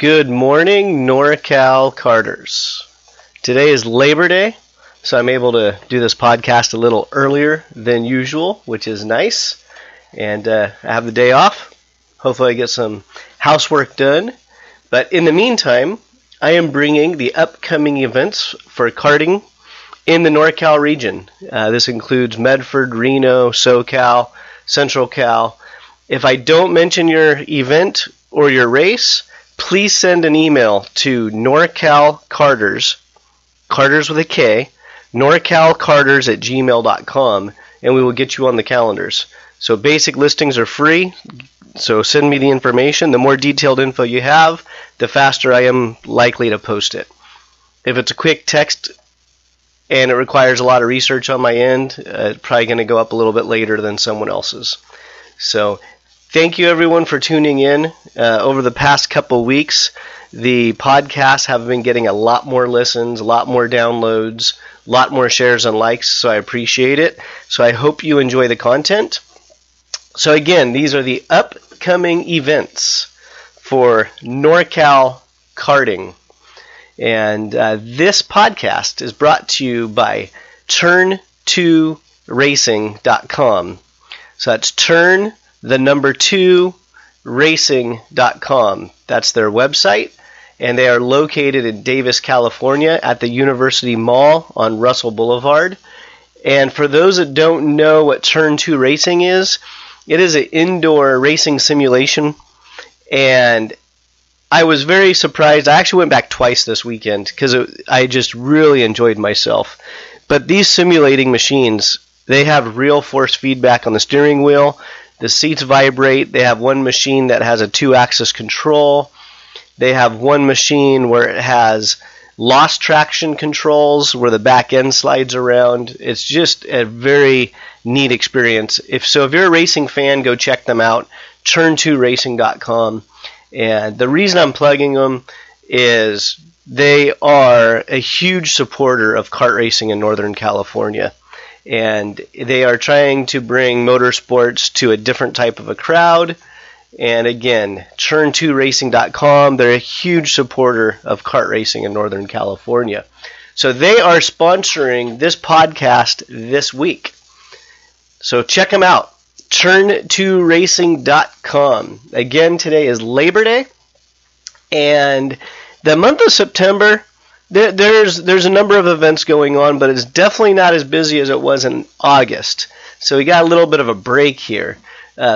Good morning, NorCal Karters. Today is Labor Day, so I'm able to do this podcast a little earlier than usual, which is nice. And I have the day off. Hopefully I get some housework done. But in the meantime, I am bringing the upcoming events for karting in the NorCal region. This includes Medford, Reno, SoCal, Central Cal. If I don't mention your event or your race, please send an email to NorCal Karters, Karters with a K, NorCalKarters@gmail.com, and we will get you on the calendars. So basic listings are free, so send me the information. The more detailed info you have, the faster I am likely to post it. If it's a quick text and it requires a lot of research on my end, it's probably going to go up a little bit later than someone else's. So thank you, everyone, for tuning in. Over the past couple weeks, the podcasts have been getting a lot more listens, a lot more downloads, a lot more shares and likes, so I appreciate it. So I hope you enjoy the content. So again, these are the upcoming events for NorCal Karting. And this podcast is brought to you by Turn2Racing.com. So that's Turn2Racing.com. That's their website, and they are located in Davis, California at the University Mall on Russell Boulevard. And for those that don't know what Turn2 Racing is, it is an indoor racing simulation, and I was very surprised. I actually went back twice this weekend because I just really enjoyed myself. But these simulating machines, they have real force feedback on the steering wheel. The seats vibrate. They have one machine that has a 2-axis control. They have one machine where it has lost traction controls where the back end slides around. It's just a very neat experience. If you're a racing fan, go check them out. Turn2Racing.com. And the reason I'm plugging them is they are a huge supporter of kart racing in Northern California. And they are trying to bring motorsports to a different type of a crowd. And again, Turn2Racing.com, they're a huge supporter of kart racing in Northern California. So they are sponsoring this podcast this week. So check them out. Turn2Racing.com. Again, today is Labor Day, and the month of September, there's a number of events going on, but it's definitely not as busy as it was in August. So we got a little bit of a break here.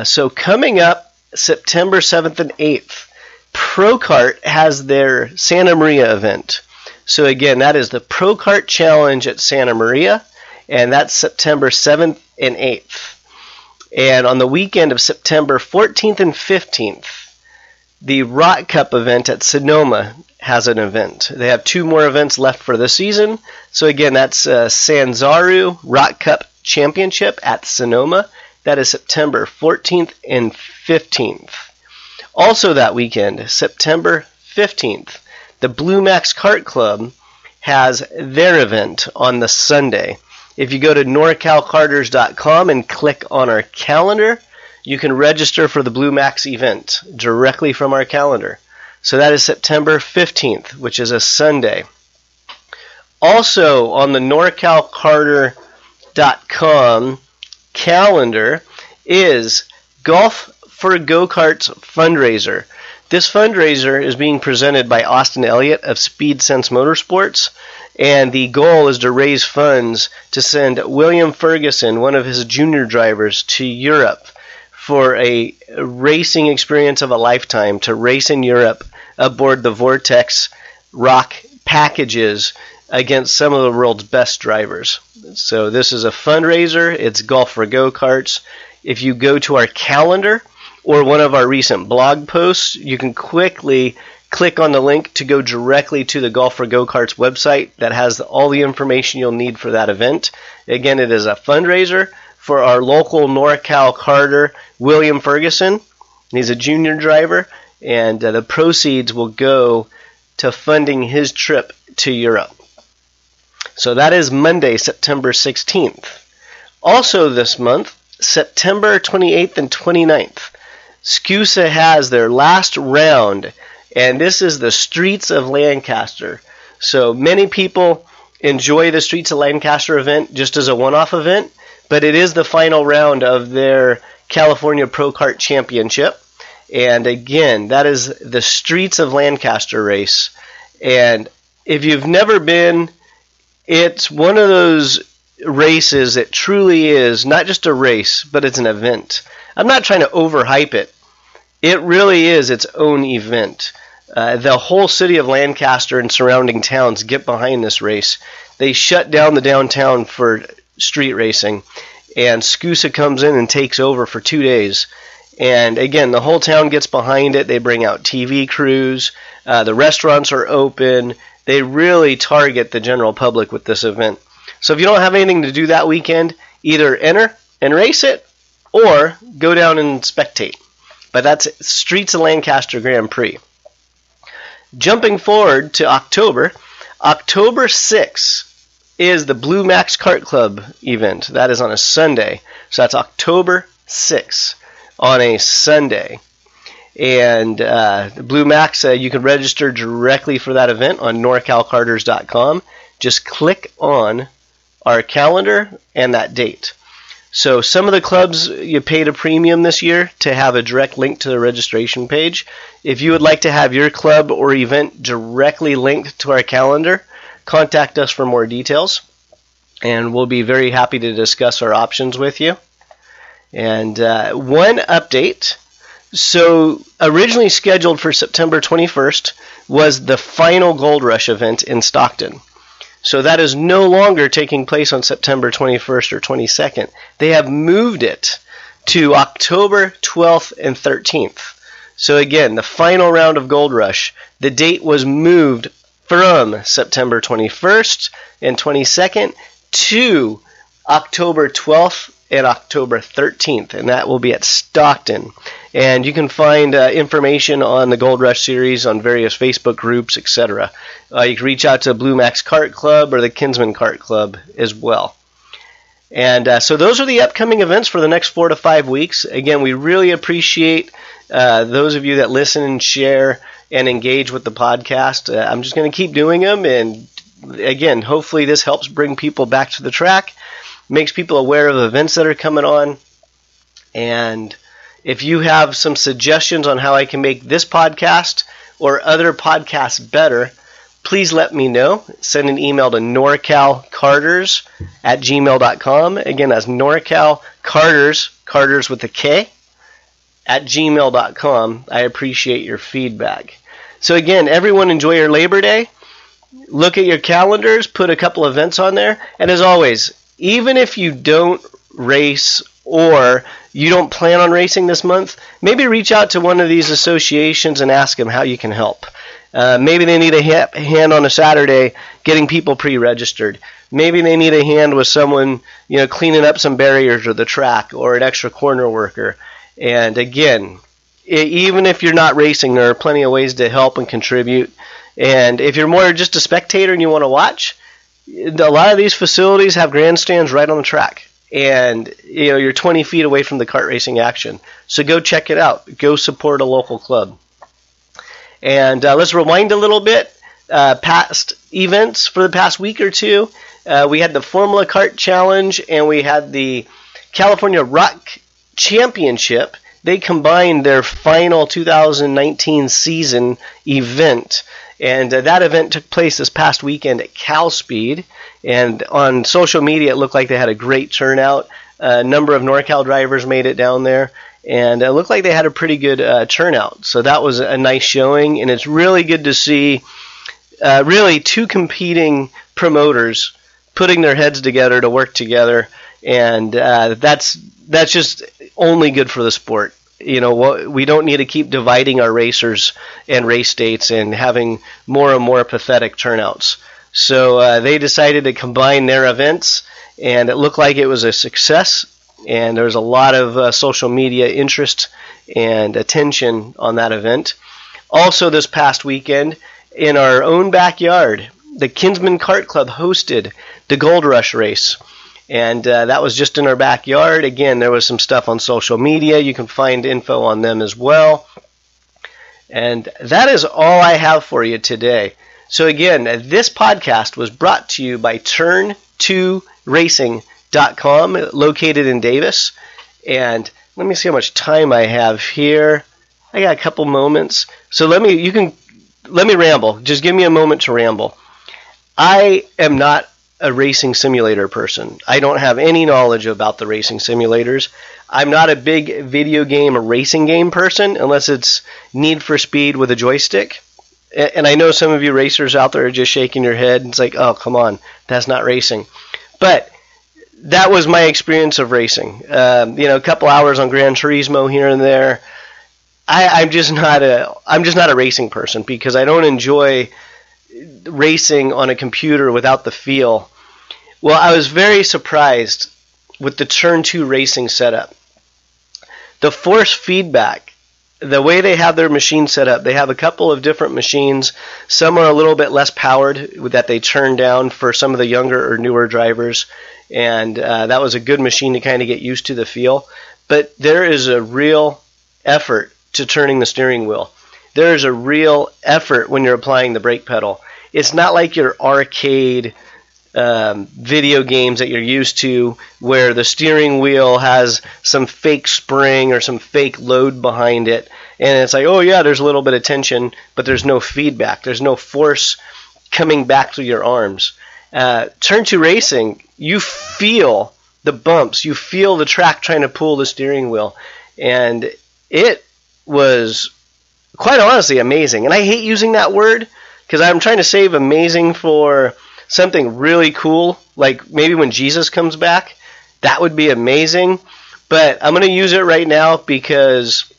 So coming up, September 7th and 8th, Prokart has their Santa Maria event. So again, that is the Prokart Challenge at Santa Maria, and that's September 7th and 8th. And on the weekend of September 14th and 15th, the Rock Cup event at Sonoma has an event. They have 2 more events left for the season. So again, that's Sanzura Rock Cup Championship at Sonoma. That is September 14th and 15th. Also that weekend, September 15th, the BlueMax Kart Club has their event on the Sunday. If you go to NorCalKarters.com and click on our calendar, you can register for the BlueMax event directly from our calendar. So that is September 15th, which is a Sunday. Also on the NorCalKarter.com calendar is Golf for Go-Karts Fundraiser. This fundraiser is being presented by Austin Elliott of Speed Sense Motorsports, and the goal is to raise funds to send William Ferguson, one of his junior drivers, to Europe for a racing experience of a lifetime, to race in Europe aboard the Vortex Rock packages against some of the world's best drivers. So this is a fundraiser. It's Golf for Go-Karts. If you go to our calendar or one of our recent blog posts, you can quickly click on the link to go directly to the Golf for Go-Karts website that has all the information you'll need for that event. Again, it is a fundraiser for our local NorCal Karter, William Ferguson. He's a junior driver, and the proceeds will go to funding his trip to Europe. So that is Monday, September 16th. Also this month, September 28th and 29th, SCUSA has their last round and this is the Streets of Lancaster. So many people enjoy the Streets of Lancaster event just as a one-off event, but it is the final round of their California Prokart Championship. And again, that is the Streets of Lancaster race. And if you've never been, it's one of those races that truly is not just a race, but it's an event. I'm not trying to overhype it. It really is its own event. The whole city of Lancaster and surrounding towns get behind this race. They shut down the downtown for street racing, and SCUSA comes in and takes over for 2 days. And again, the whole town gets behind it. They bring out TV crews. The restaurants are open. They really target the general public with this event. So if you don't have anything to do that weekend, either enter and race it or go down and spectate. But that's Streets of Lancaster Grand Prix. Jumping forward to October 6th is the BlueMax Kart Club event. That is on a Sunday. So that's October 6th on a Sunday. And the BlueMax, you can register directly for that event on norcalkarters.com. Just click on our calendar and that date. So some of the clubs, you paid a premium this year to have a direct link to the registration page. If you would like to have your club or event directly linked to our calendar, contact us for more details, and we'll be very happy to discuss our options with you. And one update, so originally scheduled for September 21st was the final Gold Rush event in Stockton. So that is no longer taking place on September 21st or 22nd. They have moved it to October 12th and 13th. So again, the final round of Gold Rush, the date was moved from September 21st and 22nd to October 12th and October 13th, and that will be at Stockton. And you can find information on the Gold Rush series on various Facebook groups, etc. You can reach out to BlueMax Kart Club or the Kinsman Kart Club as well. And so those are the upcoming events for the next 4 to 5 weeks. Again, we really appreciate those of you that listen and share and engage with the podcast. I'm just going to keep doing them, and again, hopefully this helps bring people back to the track, makes people aware of events that are coming on. And if you have some suggestions on how I can make this podcast or other podcasts better, please let me know. Send an email to norcalkarters@gmail.com. Again, that's norcalkarters, Carters with a K, @gmail.com. I appreciate your feedback. So again, everyone enjoy your Labor Day. Look at your calendars, put a couple events on there. And as always, even if you don't race or you don't plan on racing this month, maybe reach out to one of these associations and ask them how you can help. Maybe they need a hand on a Saturday getting people pre-registered. Maybe they need a hand with someone, cleaning up some barriers or the track, or an extra corner worker. And again, even if you're not racing, there are plenty of ways to help and contribute. And if you're more just a spectator and you want to watch, a lot of these facilities have grandstands right on the track. And you're 20 feet away from the kart racing action. So go check it out. Go support a local club. And let's rewind a little bit. Past events for the past week or two. We had the Formula Kart Challenge and we had the California Rock Championship. They combined their final 2019 season event. And that event took place this past weekend at Cal Speed. And on social media, it looked like they had a great turnout. A number of NorCal drivers made it down there. And it looked like they had a pretty good turnout. So that was a nice showing. And it's really good to see really two competing promoters putting their heads together to work together. And that's just only good for the sport. We don't need to keep dividing our racers and race dates and having more and more pathetic turnouts. So they decided to combine their events, and it looked like it was a success. And there was a lot of social media interest and attention on that event. Also this past weekend, in our own backyard, the Kinsman Kart Club hosted the Gold Rush race. And that was just in our backyard. Again, there was some stuff on social media. You can find info on them as well. And that is all I have for you today. So again, this podcast was brought to you by Turn2Racing.com, located in Davis. And let me see how much time I have here. I got a couple moments. So let me ramble. Just give me a moment to ramble. I am not a racing simulator person. I don't have any knowledge about the racing simulators. I'm not a big video game or racing game person unless it's Need for Speed with a joystick. And I know some of you racers out there are just shaking your head. It's like, oh, come on, that's not racing. But that was my experience of racing. A couple hours on Gran Turismo here and there. I'm just not a racing person because I don't enjoy racing on a computer without the feel. Well, I was very surprised with the Turn2 Racing setup. The force feedback, the way they have their machine set up, they have a couple of different machines. Some are a little bit less powered that they turn down for some of the younger or newer drivers, and that was a good machine to kind of get used to the feel. But there is a real effort to turning the steering wheel. There is a real effort when you're applying the brake pedal. It's not like your arcade video games that you're used to where the steering wheel has some fake spring or some fake load behind it, and it's like, oh yeah, there's a little bit of tension, but there's no feedback. There's no force coming back through your arms. Turn2 Racing, you feel the bumps. You feel the track trying to pull the steering wheel, and it was quite honestly amazing. And I hate using that word because I'm trying to save amazing for something really cool, like maybe when Jesus comes back. That would be amazing. But I'm going to use it right now because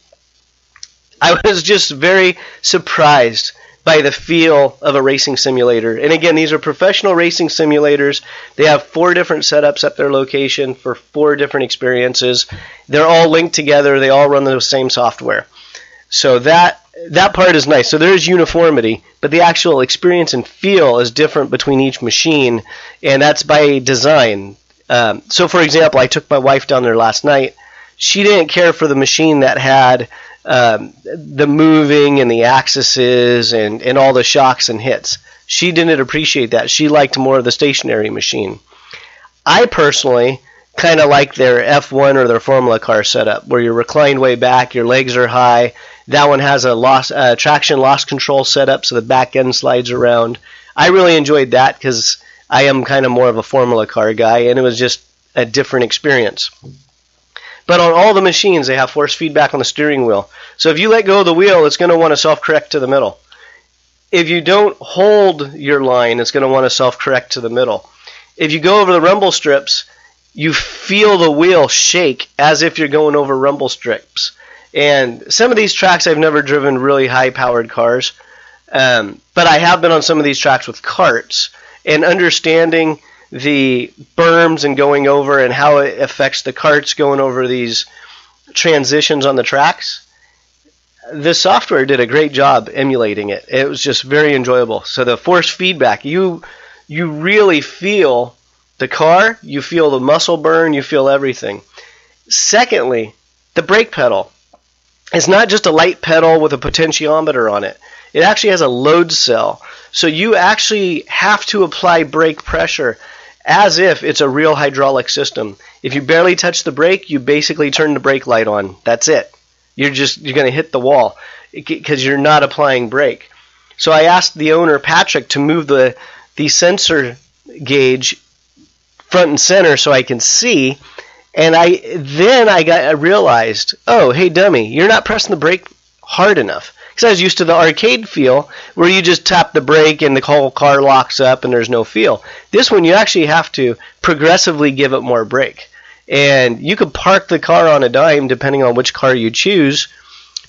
I was just very surprised by the feel of a racing simulator. And again, these are professional racing simulators. They have 4 different setups at their location for 4 different experiences. They're all linked together. They all run the same software. So that part is nice. So there is uniformity, but the actual experience and feel is different between each machine, and that's by design. So, for example, I took my wife down there last night. She didn't care for the machine that had the moving and the axes and all the shocks and hits. She didn't appreciate that. She liked more of the stationary machine. I personally kind of like their F1 or their Formula car setup, where you're reclined way back, your legs are high. That one has a traction loss control setup, so the back end slides around. I really enjoyed that because I am kind of more of a Formula car guy, and it was just a different experience. But on all the machines, they have force feedback on the steering wheel. So if you let go of the wheel, it's going to want to self-correct to the middle. If you don't hold your line, it's going to want to self-correct to the middle. If you go over the rumble strips, you feel the wheel shake as if you're going over rumble strips. And some of these tracks, I've never driven really high-powered cars, but I have been on some of these tracks with karts, and understanding the berms and going over and how it affects the karts going over these transitions on the tracks. The software did a great job emulating it. It was just very enjoyable. So the force feedback, you really feel the car, you feel the muscle burn, you feel everything. Secondly, the brake pedal. It's not just a light pedal with a potentiometer on it. It actually has a load cell. So you actually have to apply brake pressure as if it's a real hydraulic system. If you barely touch the brake, you basically turn the brake light on. That's it. You're going to hit the wall because you're not applying brake. So I asked the owner, Patrick, to move the sensor gauge front and center so I can see. And I realized, oh, hey, dummy, you're not pressing the brake hard enough. Because I was used to the arcade feel where you just tap the brake and the whole car locks up and there's no feel. This one, you actually have to progressively give it more brake. And you could park the car on a dime depending on which car you choose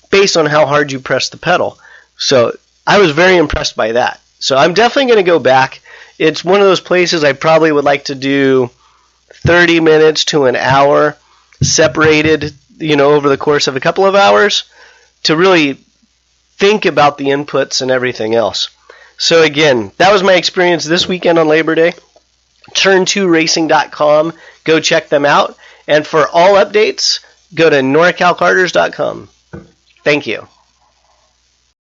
based on how hard you press the pedal. So I was very impressed by that. So I'm definitely going to go back. It's one of those places I probably would like to do 30 minutes to an hour separated, over the course of a couple of hours to really think about the inputs and everything else. So again, that was my experience this weekend on Labor Day. Turn2Racing.com. Go check them out. And for all updates, go to NorCalKarters.com. Thank you.